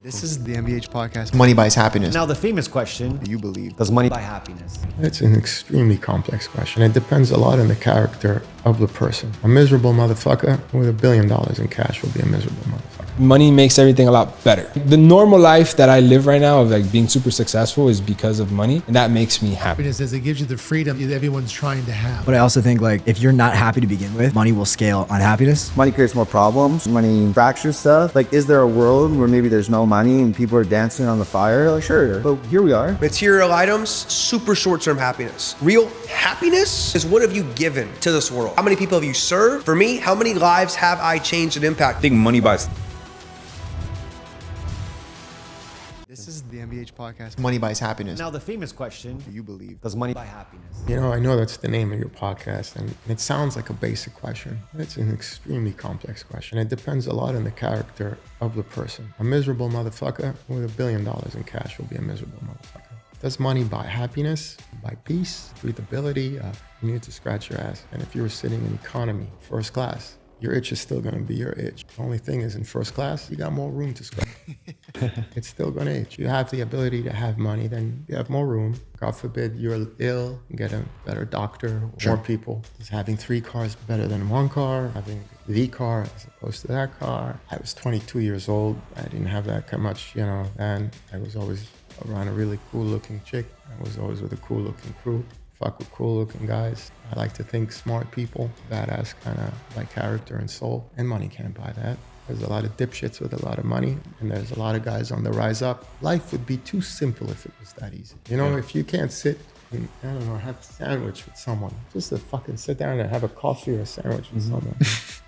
This is the MBH podcast. Money buys happiness. Now the famous question, Do you believe? does money buy happiness? It's an extremely complex question. It depends a lot on the character of the person. A miserable motherfucker with $1 billion in cash will be a miserable motherfucker. Money makes everything a lot better. The normal life that I live right now of like being super successful is because of money, and that makes me happy. Happiness is it gives you the freedom that everyone's trying to have. But I also think like if you're not happy to begin with, money will scale unhappiness. Money creates more problems. Money fractures stuff. Like, is there a world where maybe there's no money and people are dancing on the fire? Like, sure, but here we are. Material items, super short-term happiness. Real happiness is what have you given to this world? How many people have you served? For me, how many lives have I changed and impacted? I think money buys. This is the MBH podcast. Money buys happiness. Now the famous question, Do you believe? does money buy happiness? You know, I know that's the name of your podcast, and it sounds like a basic question. It's an extremely complex question. It depends a lot on the character of the person. A miserable motherfucker with $1 billion in cash will be a miserable motherfucker. Does money buy happiness? Buy peace? Breathability? You need to scratch your ass. And if you were sitting in economy, first class, your itch is still gonna be your itch. The only thing is in first class, you got more room to scratch. It's still gonna itch. You have the ability to have money, then you have more room. God forbid you're ill, get a better doctor, more people. Is having 3 cars better than 1 car? Having the car as opposed to that car? I was 22 years old. I didn't have that much, and I was always around a really cool looking chick. I was always with a cool looking crew. Fuck with cool looking guys. I like to think smart people, badass kind of by character and soul. And money can't buy that. There's a lot of dipshits with a lot of money, and there's a lot of guys on the rise up. Life would be too simple if it was that easy. If you can't sit and, have a sandwich with someone, just to fucking sit down and have a coffee or a sandwich with someone.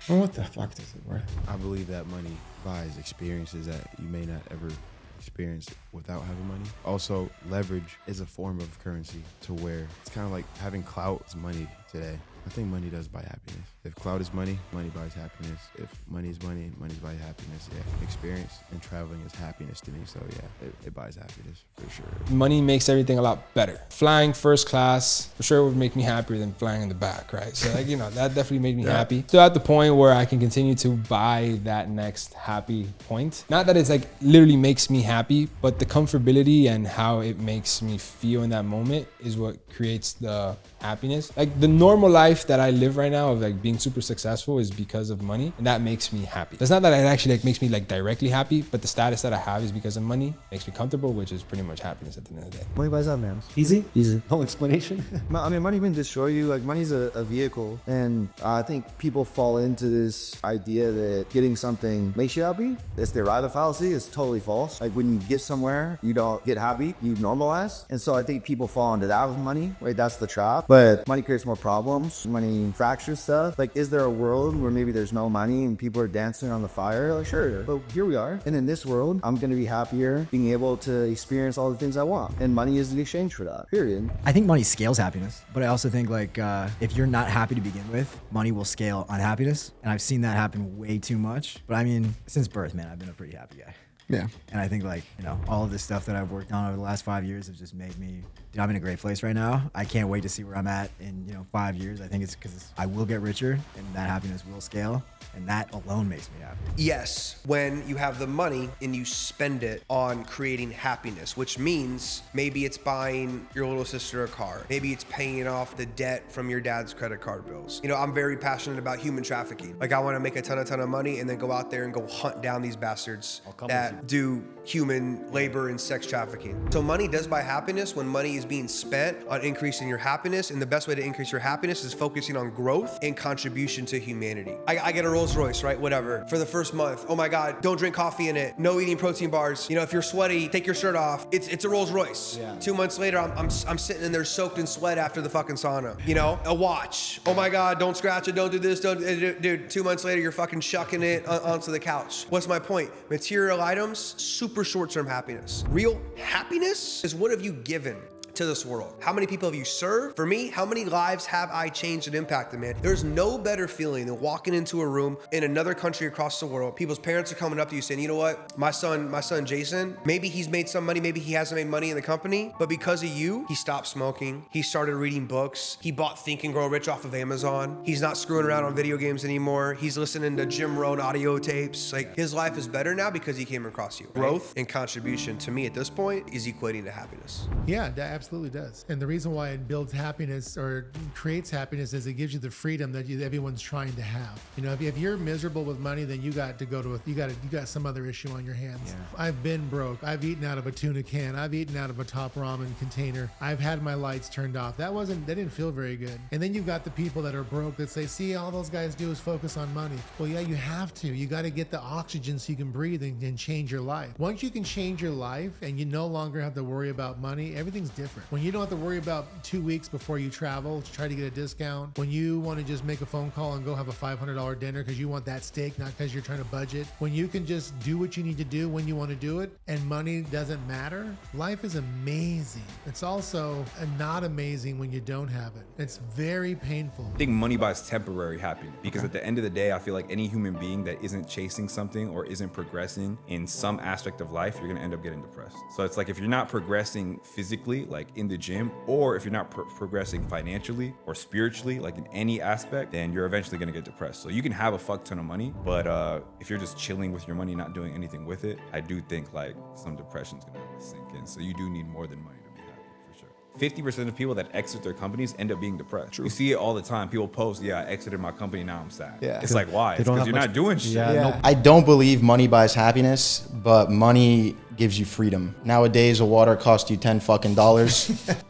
Well, what the fuck does it worth? I believe that money buys experiences that you may not ever experience without having money. Also, leverage is a form of currency to where it's kind of like having clout is money today. I think money does buy happiness. If clout is money, money buys happiness. If money is money, money buys happiness. Yeah, experience and traveling is happiness to me. So yeah, it buys happiness for sure. Money makes everything a lot better. Flying first class, for sure would make me happier than flying in the back, right? So that definitely made me happy. Still at the point where I can continue to buy that next happy point. Not that it's like literally makes me happy, but the comfortability and how it makes me feel in that moment is what creates the happiness. Like the normal life that I live right now of like being super successful is because of money, and that makes me happy. It's not that it actually like makes me like directly happy, but the status that I have is because of money, makes me comfortable, which is pretty much happiness at the end of the day. Money buys happiness. Easy? Easy. Whole explanation? I mean, money can destroy you. Like, money's a vehicle. And I think people fall into this idea that getting something makes you happy. It's the arrival fallacy. It's totally false. Like, when you get somewhere, you don't get happy. You normalize. And so I think people fall into that with money, right? That's the trap. But money creates more problems. Money fractures stuff. Like, is there a world where maybe there's no money and people are dancing on the fire? Like, sure. But here we are. And in this world, I'm going to be happier being able to experience all the things I want. And money is the exchange for that, period. I think money scales happiness, but I also think like if you're not happy to begin with, money will scale unhappiness. And I've seen that happen way too much. But I mean, since birth, man, I've been a pretty happy guy. Yeah. And I think like, all of this stuff that I've worked on over the last 5 years has just made me, I'm in a great place right now. I can't wait to see where I'm at in, 5 years. I think it's because I will get richer and that happiness will scale. And that alone makes me happy. Yes, when you have the money and you spend it on creating happiness, which means maybe it's buying your little sister a car. Maybe it's paying off the debt from your dad's credit card bills. I'm very passionate about human trafficking. Like, I want to make a ton of money and then go out there and go hunt down these bastards that do human labor and sex trafficking. So money does buy happiness when money is being spent on increasing your happiness. And the best way to increase your happiness is focusing on growth and contribution to humanity. I get a Rolls Royce, right? Whatever. For the first month, oh my God, don't drink coffee in it. No eating protein bars. If you're sweaty, take your shirt off. It's a Rolls Royce. Yeah. 2 months later, I'm sitting in there soaked in sweat after the fucking sauna. A watch. Oh my God, don't scratch it. Don't do this. Dude, 2 months later, you're fucking shucking it onto the couch. What's my point? Material items, super short-term happiness. Real happiness is what have you given to this world? How many people have you served? For me, how many lives have I changed and impacted, man? There's no better feeling than walking into a room in another country across the world. People's parents are coming up to you saying, you know what? My son Jason, maybe he's made some money, maybe he hasn't made money in the company, but because of you, he stopped smoking. He started reading books. He bought Think and Grow Rich off of Amazon. He's not screwing around on video games anymore. He's listening to Jim Rohn audio tapes. Like, his life is better now because he came across you. Growth and contribution to me at this point is equating to happiness. Yeah, that absolutely does. And the reason why it builds happiness or creates happiness is it gives you the freedom that everyone's trying to have. You know, if you're miserable with money, then you got to go to you got some other issue on your hands. Yeah. I've been broke. I've eaten out of a tuna can. I've eaten out of a top ramen container. I've had my lights turned off. That didn't feel very good. And then you've got the people that are broke that say, see, all those guys do is focus on money. Well, yeah, you have to. You got to get the oxygen so you can breathe and change your life. Once you can change your life and you no longer have to worry about money, everything's different. When you don't have to worry about 2 weeks before you travel to try to get a discount, when you want to just make a phone call and go have a $500 dinner because you want that steak, not because you're trying to budget, when you can just do what you need to do when you want to do it and money doesn't matter, life is amazing. It's also not amazing when you don't have it. It's very painful. I think money buys temporary happiness because at the end of the day, I feel like any human being that isn't chasing something or isn't progressing in some aspect of life, you're gonna end up getting depressed. So it's like if you're not progressing physically, like in the gym, or if you're not progressing financially or spiritually, like in any aspect, then you're eventually gonna get depressed. So you can have a fuck ton of money, but if you're just chilling with your money, not doing anything with it, I do think like some depression's gonna sink in. So you do need more than money to be happy, for sure. 50% of people that exit their companies end up being depressed. True. You see it all the time. People post, yeah, I exited my company, now I'm sad. Yeah. It's like, why? It's because you're not doing shit. Yeah. I don't believe money buys happiness, but money gives you freedom. Nowadays, a water costs you $10 fucking.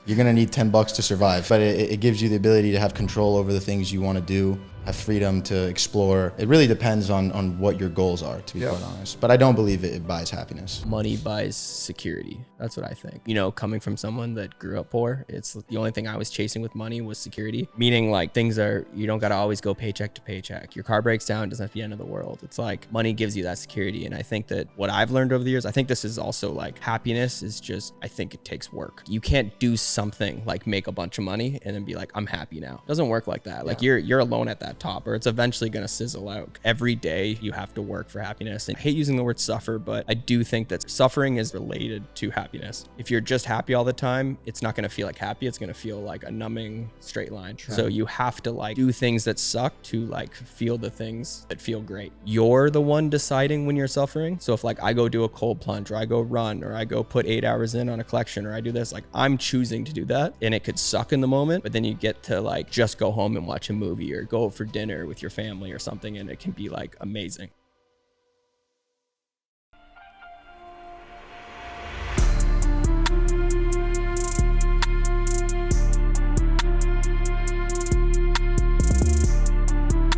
You're gonna need $10 to survive. But it gives you the ability to have control over the things you want to do, have freedom to explore. It really depends on what your goals are, to be quite honest. But I don't believe it buys happiness. Money buys security. That's what I think. You know, coming from someone that grew up poor, it's the only thing I was chasing with money was security. Meaning like you don't gotta always go paycheck to paycheck. Your car breaks down, it doesn't have to be the end of the world. It's like money gives you that security. And I think that what I've learned over the years, I think this is also like happiness is just, I think it takes work. You can't do something like make a bunch of money and then be like, I'm happy now. It doesn't work like that. Like you're alone at that top, or it's eventually going to sizzle out. Every day you have to work for happiness. And I hate using the word suffer, but I do think that suffering is related to happiness. If you're just happy all the time, it's not going to feel like happy. It's going to feel like a numbing straight line. True. So you have to like do things that suck to like feel the things that feel great. You're the one deciding when you're suffering. So if like I go do a cold plunge, or I go run, or I go put 8 hours in on a collection, or I do this, like I'm choosing to do that. And it could suck in the moment, but then you get to like just go home and watch a movie or go out for dinner with your family or something, and it can be like amazing.